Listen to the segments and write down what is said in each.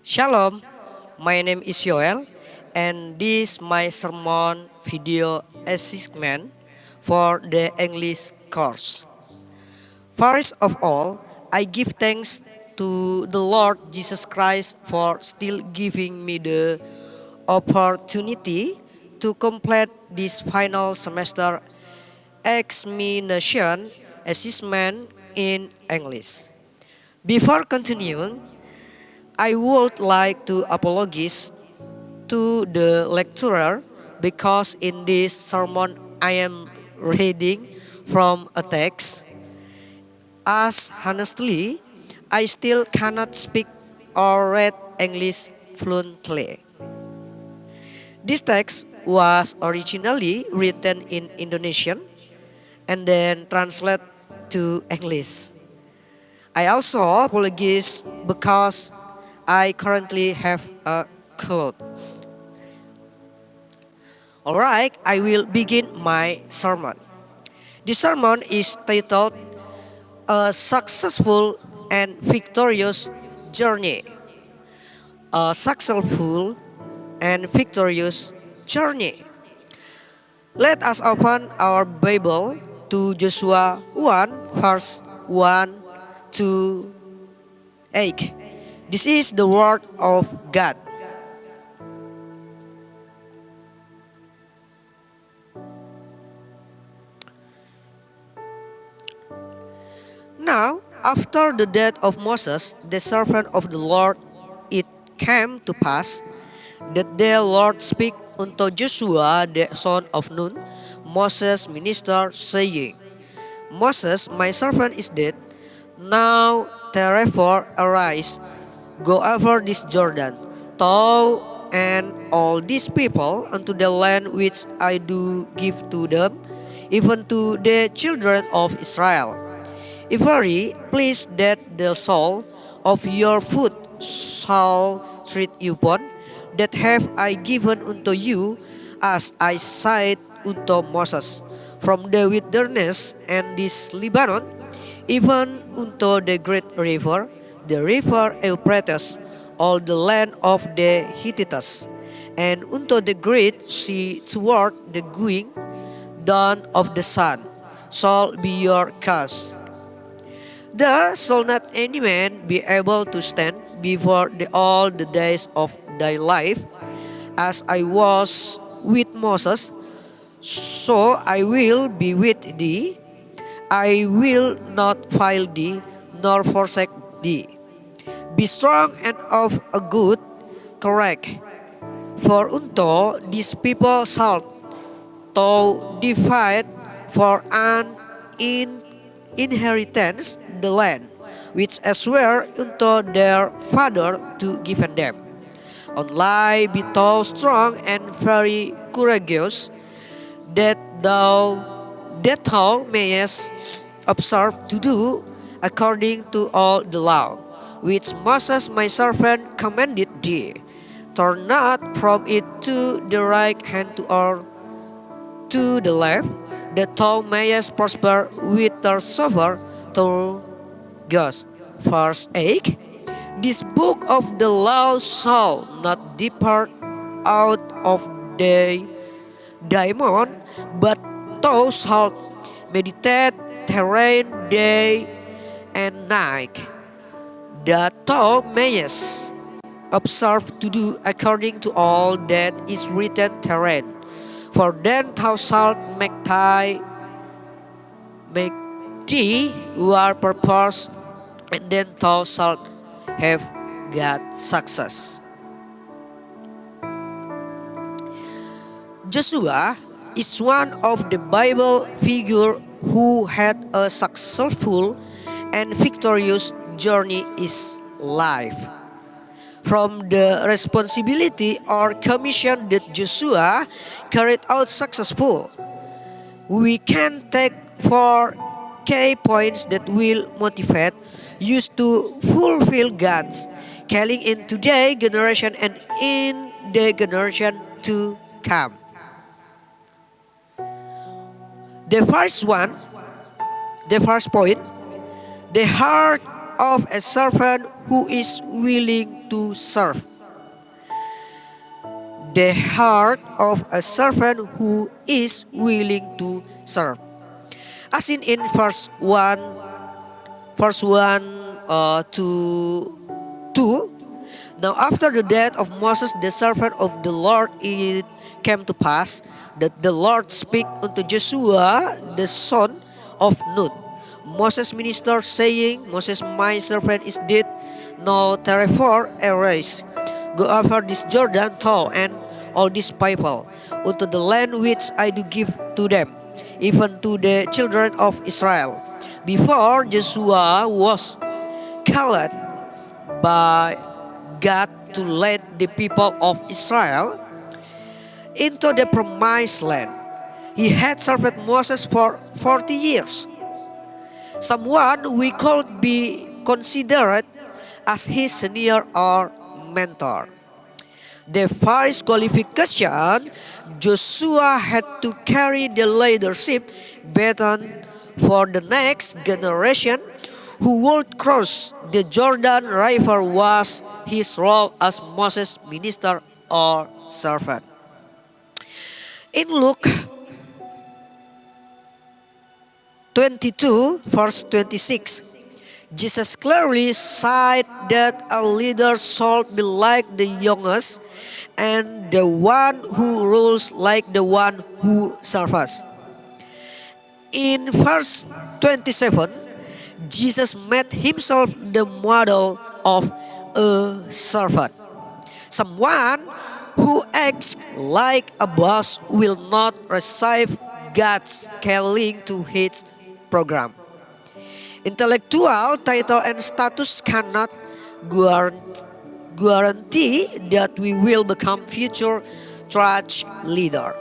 Shalom, my name is Yoel, and this my sermon video assessment for the English course. First of all, I give thanks to the Lord Jesus Christ for still giving me the opportunity to complete this final semester examination assessment in English. Before continuing, I would like to apologize to the lecturer because in this sermon I am reading from a text. As honestly, I still cannot speak or read English fluently. This text was originally written in Indonesian and then translated to English. I also apologize because I currently have a cold. Alright, I will begin my sermon. This sermon is titled A Successful and Victorious Journey. A successful and victorious journey. Let us open our Bible to Joshua 1 verse 1 to 8. This is the word of God. Now, after the death of Moses, the servant of the Lord, it came to pass that the Lord spake unto Joshua the son of Nun, Moses' minister, saying, Moses, my servant, is dead. Now therefore arise, go over this Jordan, thou and all these people unto the land which I do give to them, even to the children of Israel. If very please that the sole of your foot shall tread you upon, that have I given unto you, as I said unto Moses, from the wilderness and this Lebanon, even unto the great river, the river Euphrates, all the land of the Hittites, and unto the great sea toward the going down of the sun, shall be your cause. There shall not any man be able to stand before all the days of thy life. As I was with Moses, so I will be with thee. I will not fail thee, nor forsake thee. Be strong and of a good courage, for unto these people shalt thou divide for an inheritance the land which I swear unto their father to give them. Only be thou strong and very courageous, that thou mayest observe to do according to all the law which Moses my servant commanded thee. Turn not from it to the right hand or to the left, that thou mayest prosper whithersoever thou goest. Verse 8. This book of the law shall not depart out of thy mouth, but thou shalt meditate therein day and night, that thou mayest observe to do according to all that is written therein. For then thou shalt make thee your purpose, and then thou shalt have God success. Joshua is one of the Bible figure who had a successful and victorious journey in his life. From the responsibility or commission that Joshua carried out successful, we can take 4 key points that will motivate us to fulfill God's calling in today's generation and in the generation to come. The first point, the heart of a servant who is willing to serve. The heart of a servant who is willing to serve. As in verse 1 to 2. Now after the death of Moses the servant of the Lord, it came to pass that the Lord spake unto Joshua the son of Nun, Moses' minister, saying, Moses my servant is dead, now therefore arise, go over this Jordan, thou and all these people, unto the land which I do give to them, even to the children of Israel. Before Joshua was called by God to lead the people of Israel into the promised land, he had served Moses for 40 years. Someone we could be considered as his senior or mentor. The first qualification, Joshua had to carry the leadership baton for the next generation who would cross the Jordan River, was his role as Moses' minister or servant. In Luke 22 verse 26, Jesus clearly said that a leader should be like the youngest, and the one who rules like the one who serves. In verse 27, Jesus made himself the model of a servant. Someone who acts like a boss will not receive God's calling to his program. Intellectual title and status cannot guarantee that we will become future church leader.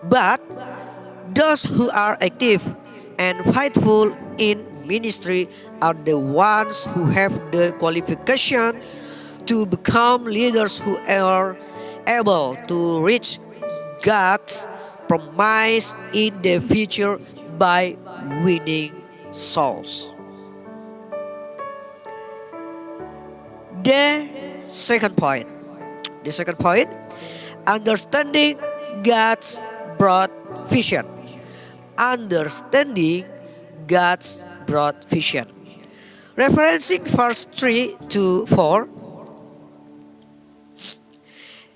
But those who are active and faithful in ministry are the ones who have the qualification to become leaders who are able to reach God's promise in the future by winning souls. The second point, understanding God's broad vision. Understanding God's broad vision. Referencing verse 3 to 4.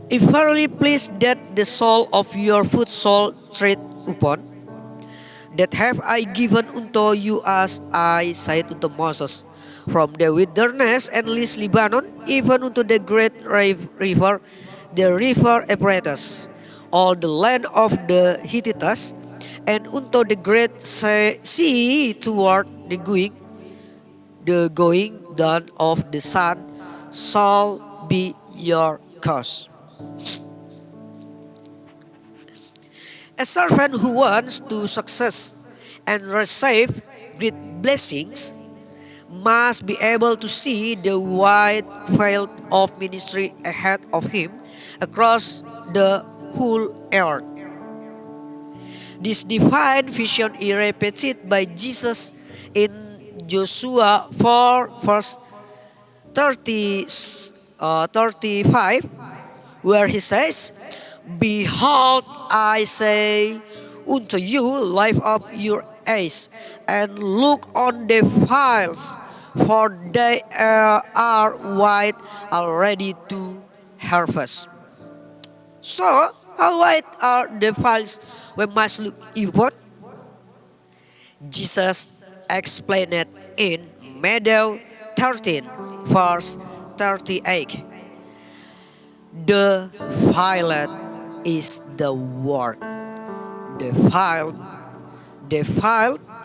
If verily please that the sole of your foot shall tread upon, that have I given unto you, as I said unto Moses, from the wilderness and least Lebanon, even unto the great river, the river Euphrates, all the land of the Hittites, and unto the great sea toward the going down of the sun, shall be your course. A servant who wants to success and receive great blessings must be able to see the wide field of ministry ahead of him across the whole earth. This divine vision is repeated by Jesus in Joshua 4 verse 35, where he says, Behold, I say unto you, lift up your eyes and look on the fields, for they are white, already to harvest. So, how white are the fields we must look upon? Jesus explained it in Matthew 13 verse 38. The violet is the word. The field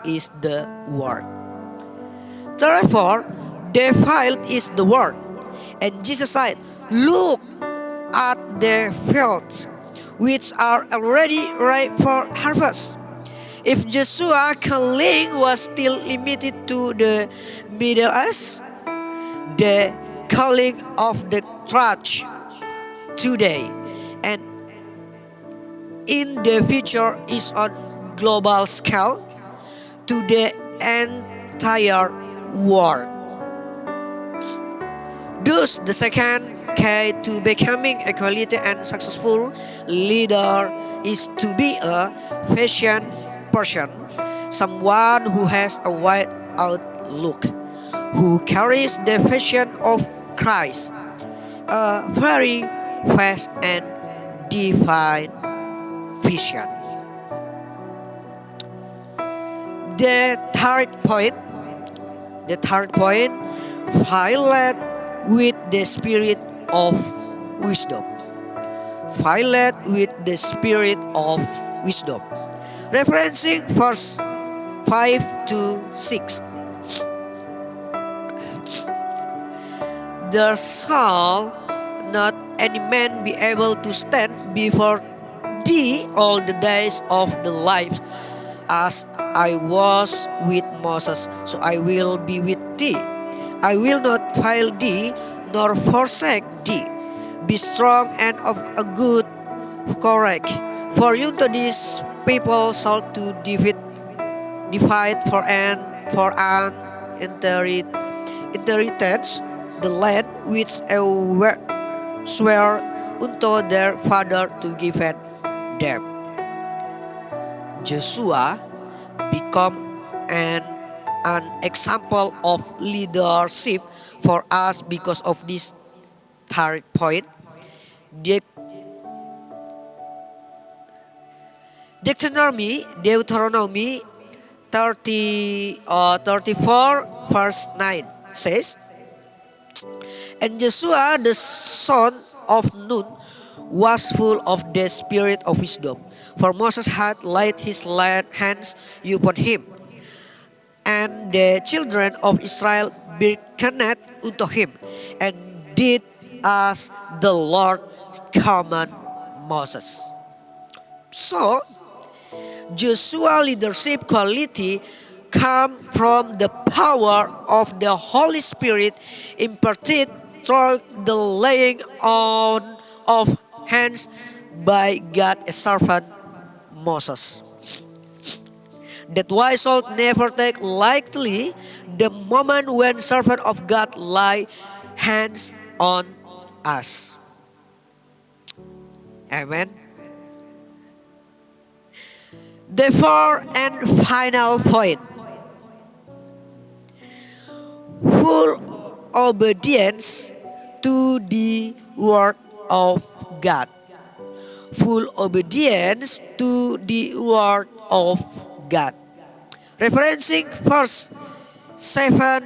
is the word. Therefore, the field is the word. And Jesus said, look at the fields, which are already ripe for harvest. If Joshua calling was still limited to the Middle East, the calling of the church today and in the future is on global scale to the entire world. Thus, the second key to becoming a quality and successful leader is to be a patient person, someone who has a wide outlook, who carries the vision of Christ, a very vast and divine vision. The third point, the third point, violate with the spirit of wisdom. Violate with the spirit of wisdom. Referencing verse 5 to 6. There shall not any man be able to stand before thee all the days of the life. As I was with Moses, so I will be with thee. I will not fail thee, nor forsake thee. Be strong and of a good courage. For you to these people shall to divide for an inheritance the land which I swear unto their father to give them. Joshua become an example of leadership for us because of this third point. Deuteronomy 34 verse 9 says, And Joshua the son of Nun was full of the spirit of wisdom, for Moses had laid his hands upon him. And the children of Israel hearkened unto him, and did as the Lord commanded Moses. So, Joshua's leadership quality come from the power of the Holy Spirit imparted through the laying on of hands by God's servant Moses. That why should never take lightly the moment when servant of God lay hands on us. Amen. The fourth and final point, full obedience to the word of God. Full obedience to the word of God. Referencing verse 7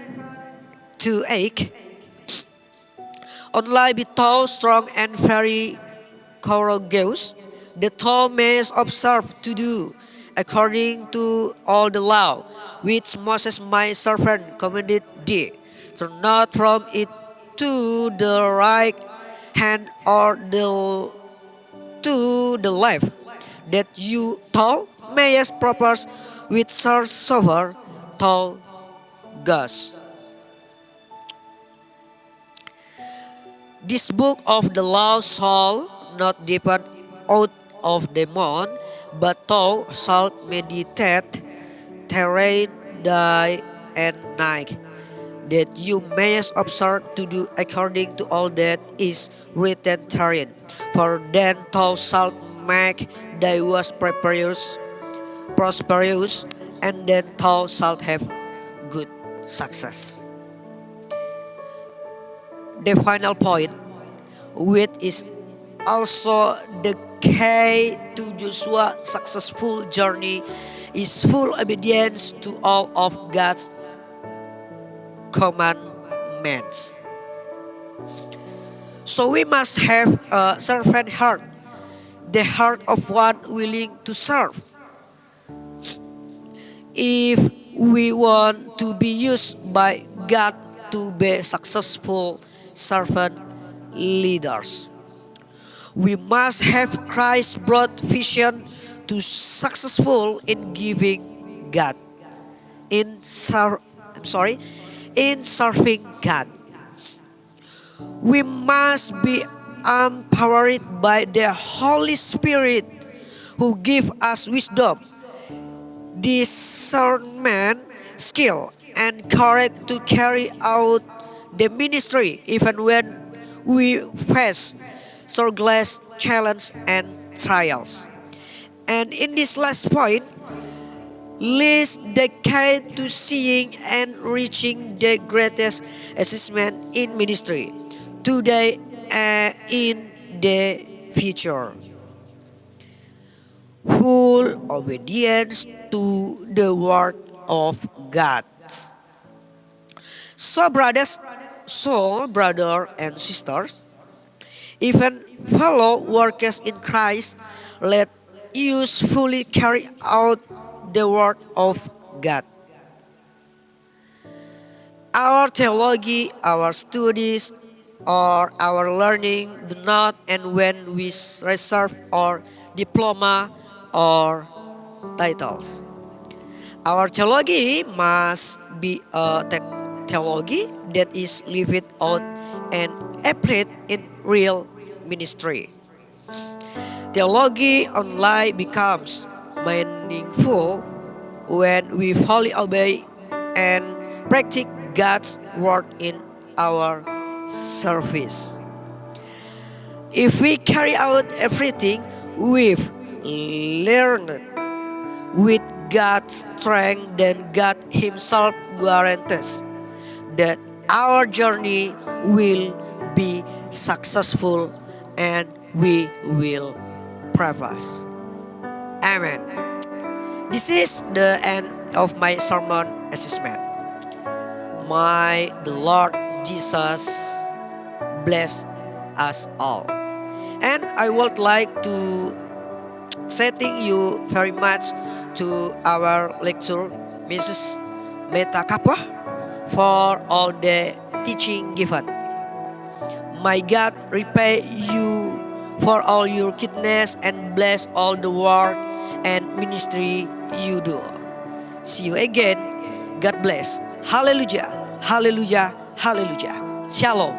to 8. Only be thou strong and very courageous, that thou mayest observe to do according to all the law which Moses my servant commanded thee. Turn not from it to the right hand or to the left, that thou mayest prosper whithersoever thou goest. This book of the law shall not depart out of the mouth, but thou shalt meditate therein day and night, that you mayest observe to do according to all that is written therein. For then thou shalt make thy ways prosperous, and then thou shalt have good success. The final point, which is also the key to Joshua's successful journey, is full obedience to all of God's commandments. So we must have a servant heart, the heart of one willing to serve. If we want to be used by God to be successful servant leaders, we must have Christ's broad vision to successful in giving God, in serving God. We must be empowered by the Holy Spirit, who give us wisdom, discernment, skill, and courage to carry out the ministry even when we face struggles, challenges, and trials. And in this last point, leads the key to seeing and reaching the greatest achievement in ministry today and in the future. Full obedience to the word of God. So brothers, brother and sisters, even fellow workers in Christ, let us fully carry out the word of God. Our theology, our studies, or our learning do not end when we receive our diploma or titles. Our theology must be a theology that is lived out and applied in real ministry. Theology only becomes meaningful when we fully obey and practice God's word in our service. If we carry out everything we've learned with God's strength, then God Himself guarantees that our journey will be successful and we will prevail. Amen. This is the end of my sermon assessment. May the Lord Jesus bless us all. And I would like to say thank you very much to our lecturer, Mrs. Meta Kapwa, for all the teaching given. May God repay you for all your kindness and bless all the work and ministry you do. See you again. God bless. Hallelujah. Hallelujah. Hallelujah. Shalom.